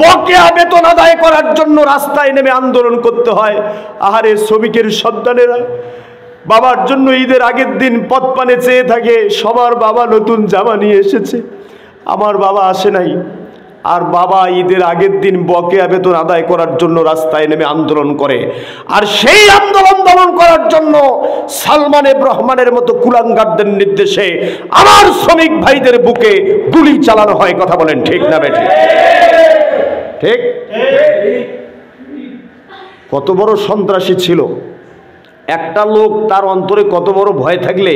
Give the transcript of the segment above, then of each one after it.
বকেয়া বেতন আদায় করার জন্য রাস্তায় নেমে আন্দোলন করতে হয়। আহারে শ্রমিকের সন্তানেরা বাবার জন্য ঈদের আগের দিন পথ পানে চেয়ে থাকে, সবার বাবা নতুন জামা নিয়ে এসেছে, আমার বাবা আসে নাই। আর বাবা ঈদের আগের দিন বকেয়া বেতন আদায় করার জন্য রাস্তায় নেমে আন্দোলন করে। আর সেই আন্দোলন দমন করার জন্য সালমান রহমানের মতো কুলাঙ্গারদের নির্দেশে আমার শ্রমিক ভাইদের বুকে গুলি চালানো হয়। কথা বলেন ঠিক না বেঠিক? ঠিক। কত বড় সন্ত্রাসী ছিল একটা লোক, তার অন্তরে কত বড় ভয় থাকলে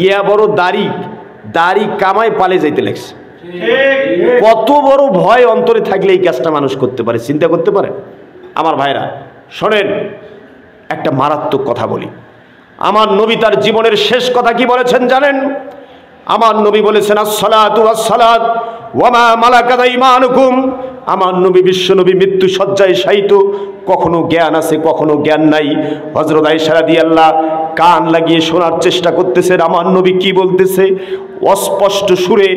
ইয়া বড় দাড়ি কামায় পালে যাইতে লাগছে। কত বড় ভয় অন্তরে থাকলে এই কাজটা মানুষ করতে পারে, চিন্তা করতে পারে? আমার ভাইরা শোনেন, একটা মারাত্মক কথা বলি। আমার নবী তার জীবনের শেষ কথা কি বলেছেন জানেন? আমার নবী বলেছেন আসসালাতু ওয়াসসালাত ওয়া মা মালাকাত আইমানুকুম। আমার নবী বিশ্ব নবী মৃত্যু শয্যায় শায়িত, কখনো জ্ঞান আছে কখনো জ্ঞান নাই। হযরত আয়েশা রাদিয়াল্লাহু কান লাগিয়ে শোনার চেষ্টা করতেছেন আমার নবী কি বলতেছে। অস্পষ্ট সুরে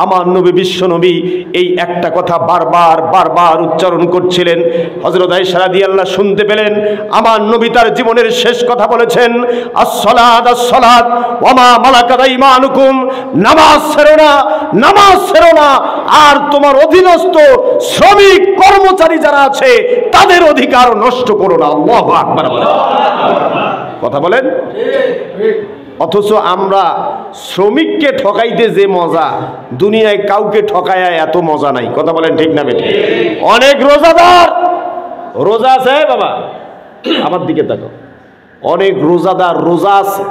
আমার নবী বিশ্ব নবী এই একটা কথা বারবার উচ্চারণ করছিলেন। হযরত আয়েশা রাদিয়াল্লাহু শুনতে পেলেন আমার নবী তার জীবনের শেষ কথা বলেছেন আসসালাত আসসালাত ওয়া মা মালাকাত আইমানুকুম। নামাজ ছেড়ো না আর তোমার অধীনস্থ শ্রমিক কর্মচারী যারা আছে তাদের অধিকার নষ্ট করো না। আল্লাহু আকবার। কথা বলেন। অথচ আমরা শ্রমিককে ঠকাইতে যে মজা, দুনিয়ায় কাউকে ঠকায় এত মজা নাই। কথা বলেন ঠিক না বেঠিক? অনেক রোজাদার রোজা আছে বাবা, আমার দিকে দেখো, অনেক রোজাদার রোজা আছে,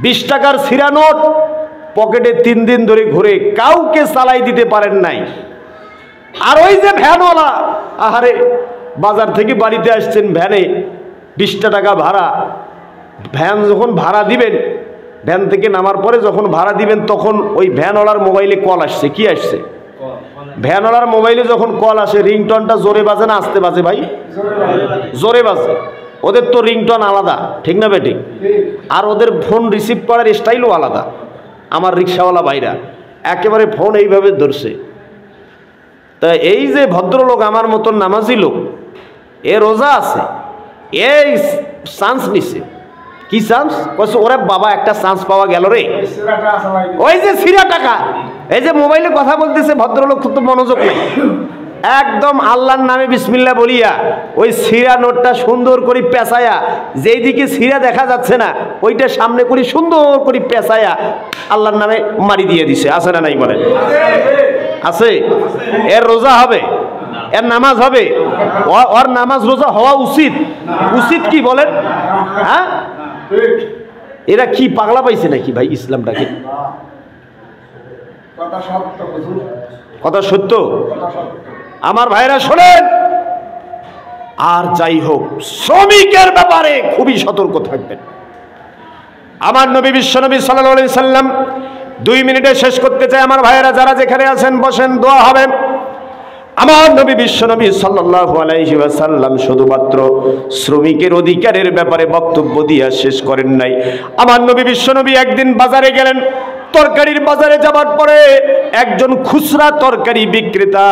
20 টাকার ছিঁড়া নোট পকেটে 3 দিন ধরে ঘুরে কাউকে চালাই দিতে পারেন নাই। আর ওই যে ভ্যানওয়ালা, আহারে বাজার থেকে বাড়িতে আসছেন ভ্যানে, 20 টাকা ভাড়া। ভ্যান যখন ভাড়া দিবেন, ভ্যান থেকে নামার পরে যখন ভাড়া দিবেন তখন ওই ভ্যানওয়ালার মোবাইলে কল আসছে। কি আসছে? ভ্যানওয়ালার মোবাইলে যখন কল আসে রিংটনটা জোরে বাজে না আস্তে বাজে ভাই? জোরে বাজে। ওদের তো রিংটন আলাদা, ঠিক না বেঠিক? আর ওদের ফোন রিসিভ করার স্টাইলও আলাদা। আমার রিক্সাওয়ালা ভাইরা একেবারে ফোন এইভাবে ধরছে। তা এই যে ভদ্রলোক আমার মতন নামাজি লোক, এ রোজা আছে, এই চান্স নিছে। কি চান্স? কইছে ওরে বাবা একটা চান্স পাওয়া গেল রে। ওই যে ছিঁড়া টাকা, এই যে মোবাইলে কথা বলতেছে ভদ্রলোক, তো মনোযোগ নেই, একদম আল্লাহর নামে বিসমিল্লাহ বলিয়া ওই ছিঁড়া নোটটা সুন্দর করে পেঁচায়া, যেই দিকে ছিঁড়া দেখা যাচ্ছে না ওইটা সামনে করে সুন্দর করে পেঁচায়া আল্লাহর নামে মারি দিয়ে দিছে। আছে না নাই বলেন? আছে। এর রোজা হবে, এর নামাজ হবে, ওর নামাজ রোজা হওয়া উচিত। উচিত কি বলেন? হ্যাঁ, এরা কি পাগলা পাইছে নাকি ভাই ইসলামটাকে? কথা সত্য। আমার ভাইরা শোনেন, আর যাই হোক শ্রমিকের ব্যাপারে খুবই সতর্ক থাকবেন। আমার নবী বিশ্বনবী সাল্লাল্লাহু আলাইহি সাল্লাম 2 মিনিটে শেষ করতে চাই। আমার ভাইরা যারা যেখানে আছেন বসেন, দোয়া হবে। আমার নবী বিশ্বনবী সাল্লাল্লাহু আলাইহি ওয়াসাল্লাম শুধুমাত্র শ্রমিকের অধিকারের ব্যাপারে বক্তব্য দিয়া শেষ করেন নাই। আমার নবী বিশ্বনবী একদিন বাজারে গেলেন। তরকারির বাজারে যাবার পরে একজন খুচরা তরকারি বিক্রেতা,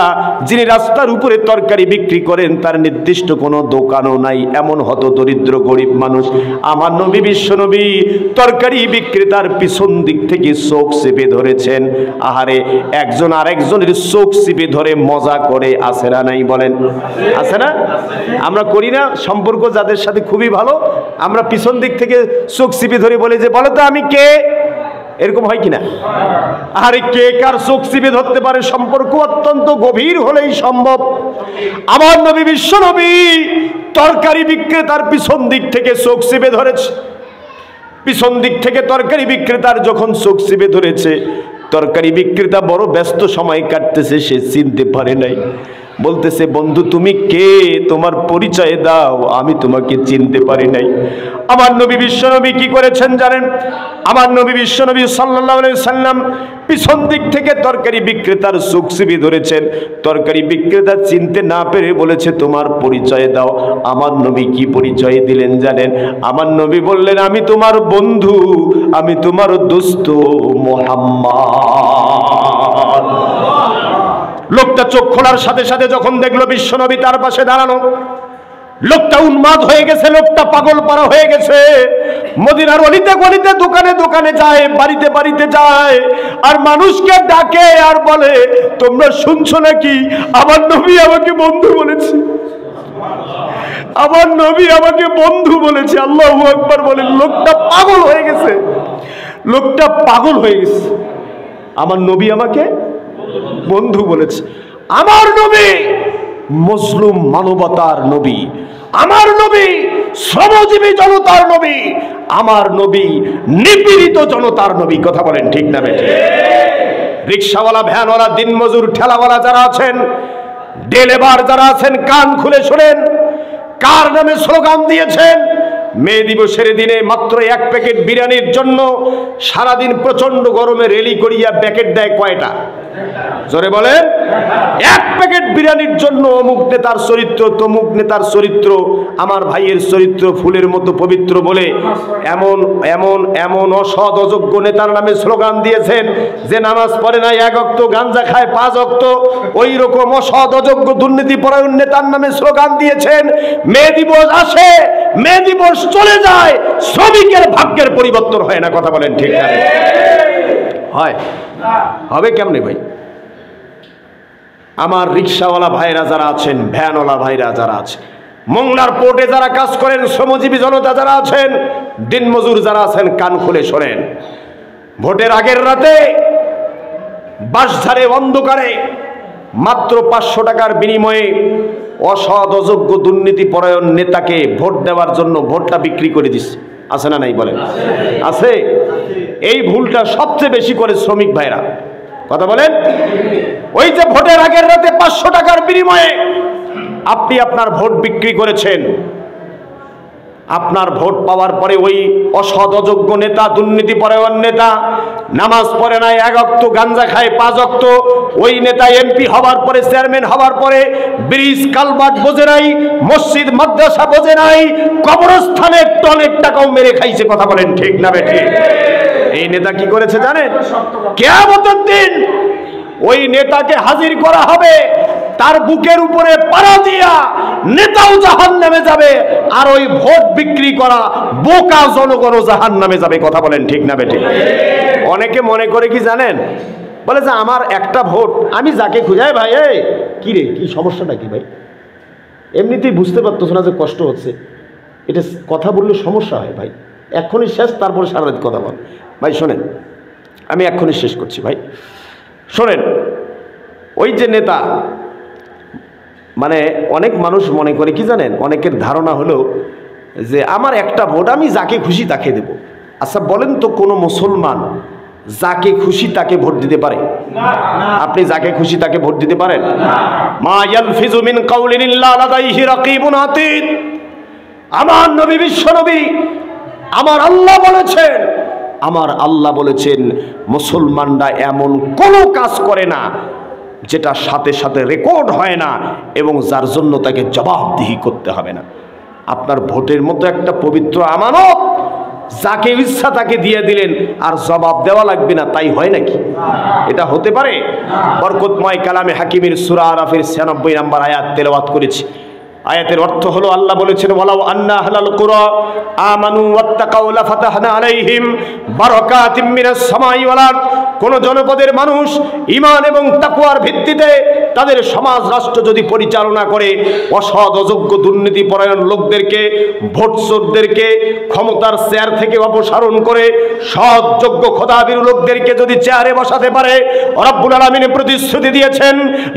যিনি রাস্তার উপরে তরকারি বিক্রি করেন, তার নির্দিষ্ট কোনো দোকানও নাই, এমন হতদরিদ্র গরিব মানুষ। আমার নবী বিশ্বনবী তরকারি বিক্রেতার পিছন দিক থেকে চোখ চেপে ধরেছেন। আহারে, একজন আরেকজনের চোখ চেপে ধরে মজা করে। আছে না নাই বলেন? আছে না? আমরা করি না? সম্পর্ক যাদের সাথে খুবই ভালো, আমরা পিছন দিক থেকে চোখ চেপে ধরে বলে যে বলো তো আমি কে, এরকম হয় কিনা? আরে কে কার চোখ চিপে ধরতে পারে? সম্পর্ক অত্যন্ত গভীর হলেই সম্ভব। আমার নবী বিশ্ব নবী তরকারি বিক্রেতার পিছন দিক থেকে চোখ চিপে ধরেছে। পিছন দিক থেকে তরকারি বিক্রেতার যখন চোখ চিপে ধরেছে, তরকারি বিক্রেতা বড় ব্যস্ত সময় কাটতেছে, সে চিনতে পারে নাই। বলতেছে বন্ধু তুমি কে, তোমার পরিচয় দাও, আমি তোমাকে চিনতে পারি নাই। আমার নবী বিশ্বনবী কি করেছেন জানেন? আমার নবী বিশ্বনবী সাল্লাল্লাহু আলাইহি সাল্লাম পিছন দিক থেকে তরকারি বিক্রেতার চোখ চিপে ধরেছেন। তরকারি বিক্রেতা চিনতে না পেরে বলেছে তোমার পরিচয় দাও। আমার নবী কি পরিচয় দিলেন জানেন? আমার নবী বললেন আমি তোমার বন্ধু, আমি তোমার দোস্ত মুহাম্মদ। লোকটা চোখ খোলার সাথে সাথে যখন দেখলো বিশ্বনবী তার পাশে দাঁড়ানো, লোকটা উন্মাদ হয়ে গেছে, লোকটা পাগল পারা হয়ে গেছে। মদিনার অলিতে গলিতে দোকানে দোকানে যায়, বাড়িতে বাড়িতে যায়, আর মানুষকে ডাকে আর বলে, তোমরা শুনছো নাকি আমার নবী আমাকে বন্ধু বলেছে, আমার নবী আমাকে বন্ধু বলেছে। আল্লাহু আকবার বলেন। লোকটা পাগল হয়ে গেছে, লোকটা পাগল হয়ে গেছে। আমার নবী আমাকে বন্ধু বলেছে। আমার নবী মজলুম মানবতার নবী, আমার নবী শ্রমজীবী জনতার নবী, আমার নবী নিপীড়িত জনতার নবী। কথা বলেন ঠিক না বেঠিক? রিকশাওয়ালা, ভ্যানওয়ালা, দিনমজুর, ঠেলাওয়ালা যারা আছেন, ডেলেবার যারা আছেন, কান খুলে শোনেন। কার নামে স্লোগান দিয়েছেন? মে দিবসের দিনে মাত্র 1 প্যাকেট বিরিয়ানির জন্য সারাদিন প্রচন্ড গরমে রেলি করিয়া প্যাকেট দেয় কয়টা? জোরে বলেন। 1 প্যাকেট বিরিয়ানির জন্য অমুক নেতার চরিত্র, তমুক নেতার চরিত্র, আমার ভাইয়ের চরিত্র ফুলের মতো পবিত্র বলে এমন এমন এমন অসৎ অযোগ্য নেতার নামে স্লোগান দিয়েছেন যে নামাজ পড়ে না, 1 ওয়াক্ত, গাঞ্জা খায় 5 ওয়াক্ত। ওই রকম অসৎ অযোগ্য দুর্নীতিপরায়ণ নেতার নামে স্লোগান দিয়েছেন। মে দিবস আসে, মে দিবস চলে যায়, শ্রমিকের ভাগ্যের পরিবর্তন হয় না। কথা বলেন ঠিক না? হয়, হবে কেমনে ভাই? আমার রিকশাওয়ালা ভাইরা যারা আছেন, ভ্যানওয়ালা ভাইরা যারা আছেন, মোংলার পোর্টে যারা কাজ করেন, শ্রমজীবী জনতা যারা আছেন, দিনমজুর যারা আছেন, কান খুলে শোনেন। ভোটের আগের রাতে বাঁশঝাড়ে অন্ধকারে মাত্র 500 টাকার বিনিময়ে অসৎ অযোগ্য দুর্নীতিপরায়ণ নেতাকে ভোট দেওয়ার জন্য ভোটটা বিক্রি করে দিচ্ছে। আছে না নাই বলেন? আছে। এই ভুলটা সবচেয়ে বেশি করে শ্রমিক ভাইরা। কথা বলেন। ওই যে ভোটের আগের রাতে 500 টাকার বিনিময়ে আপনি আপনার ভোট বিক্রি করেছেন, আপনার ভোট পাওয়ার পরে ওই অসৎ অযোগ্য নেতা, দুর্নীতিপরায়ণ নেতা, নামাজ পড়ে নাই, 1 ওয়াক্ত, গাঞ্জা খায় 5 ওয়াক্ত, ওই নেতা এমপি হওয়ার পরে, চেয়ারম্যান হওয়ার পরে ব্রিজ কালভার্ট বোঝে নাই, মসজিদ মাদ্রাসা বোঝে নাই, কবরস্থানে টনের টাকাও মেরে খাইছে। কথা বলেন ঠিক না বেঠিক? এই নেতা কি করেছে জানেন? কিয়ামতের দিন ওই নেতাকে হাজির করা হবে, তার বুকের উপরে পাড়া দিয়া নেতাও জাহান্নামে যাবে, আর ওই ভোট বিক্রি করা বোকা জনগণও জাহান্নামে যাবে। কথা বলেন ঠিক না বেঠিক? অনেকে মনে করে কি জানেন? বলে যে আমার একটা ভোট, আমি যাকে খুঁজাই, ভাই এই কি রে, কি সমস্যাটা কি ভাই? এমনিতেই বুঝতে পারতেছ না যে কষ্ট হচ্ছে, এটা কথা বললে সমস্যা হয় ভাই। এক্ষুনি শেষ, তারপরে সারা রাত কথা বল। ভাই শোনেন, আমি এক্ষুনি শেষ করছি ভাই। শোনেন, ওই যে নেতা, মানে অনেক মানুষ মনে করে কি জানেন, অনেকের ধারণা হলো যে আমার একটা ভোট, আমি যাকে খুশি তাকে দেব। আচ্ছা বলেন তো, কোনো মুসলমান যাকে খুশি তাকে ভোট দিতে পারে? আপনি যাকে খুশি তাকে ভোট দিতে পারেন? মা ইয়ালফিজু মিন কাউলিন ইল্লা লাদাইহি রাকিবুন আতীদ। আমার নবী, বিশ্ব নবী, আমার আল্লাহ বলেছেন, আমার আল্লাহ বলেছেন মুসলমানরা এমন কোনো কাজ করে না যেটা সাথে সাথে রেকর্ড হয় না এবং যার জন্য তাকে জবাবদিহি করতে হবে না। আপনার ভোটের মতো একটা পবিত্র আমানত, যাকে ইচ্ছা তাকে দিয়ে দিলেন আর জবাব দেওয়া লাগবে না, তাই হয় নাকি? এটা হতে পারে? বরকতময় কালামে হাকিমের সূরা আরাফের 96 নম্বর আয়াত তেলাওয়াত করেছি। আয়াতের অর্থ হলো, আল্লাহ বলেছেন, ওয়ালাউ আন্না আহলাল কুরা আমানু ওয়াত্তাকাউ লাফাতাহনা আলাইহিম বারাকাতিম মিনাস সামাই ওয়াল আরদ। কোন জনপদের মানুষ ঈমান এবং তাকওয়ার ভিত্তিতে তাদের সমাজ রাষ্ট্র যদি পরিচালনা করে, অসৎ অযোগ্য দুর্নীতিপরায়ণ লোকদেরকে, ভোটচোরদেরকে ক্ষমতার চেয়ার থেকে অপসারণ করে সৎ যোগ্য খোদাবীর লোকদেরকে যদি চেয়ারে বসাতে পারে, রব্বুল আলামিন প্রতিশ্রুতি দিয়েছেন,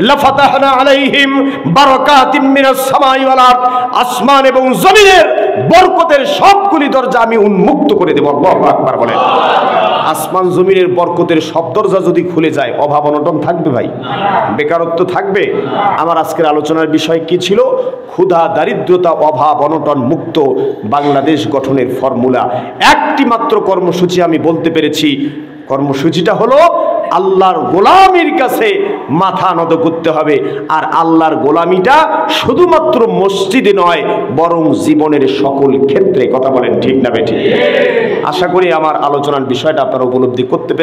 লাফাতাহনা আলাইহিম বারাকাতিম মিনাস সামাই ওয়াল আরদ। আসমান এবং জমিনের বরকতের সবগুলি দরজা আমি উন্মুক্ত করে দেব। আল্লাহু আকবার বলেন। আসমান জমিনের বরকতের সব দরজা যদি খুলে যায়, অভাব অনটন থাকবে ভাই? বেকারত্ব থাকবে? আমার আজকের আলোচনার বিষয় কি ছিল? ক্ষুধা, দারিদ্রতা, অভাব অনটন মুক্ত বাংলাদেশ গঠনের ফর্মুলা। একটি মাত্র কর্মসূচি আমি বলতে পেরেছি। কর্মসূচিটা হলো আল্লাহর গোলামির কাছে মাথা নত করতে হবে। আর আল্লাহর গোলামিটা শুধুমাত্র মসজিদে নয়, বরং জীবনের সকল ক্ষেত্রে। কথা বলেন ঠিক না বেঠিক? আশা করি আমার আলোচনার বিষয়টা আপনারা উপলব্ধি করতে পেরেছেন।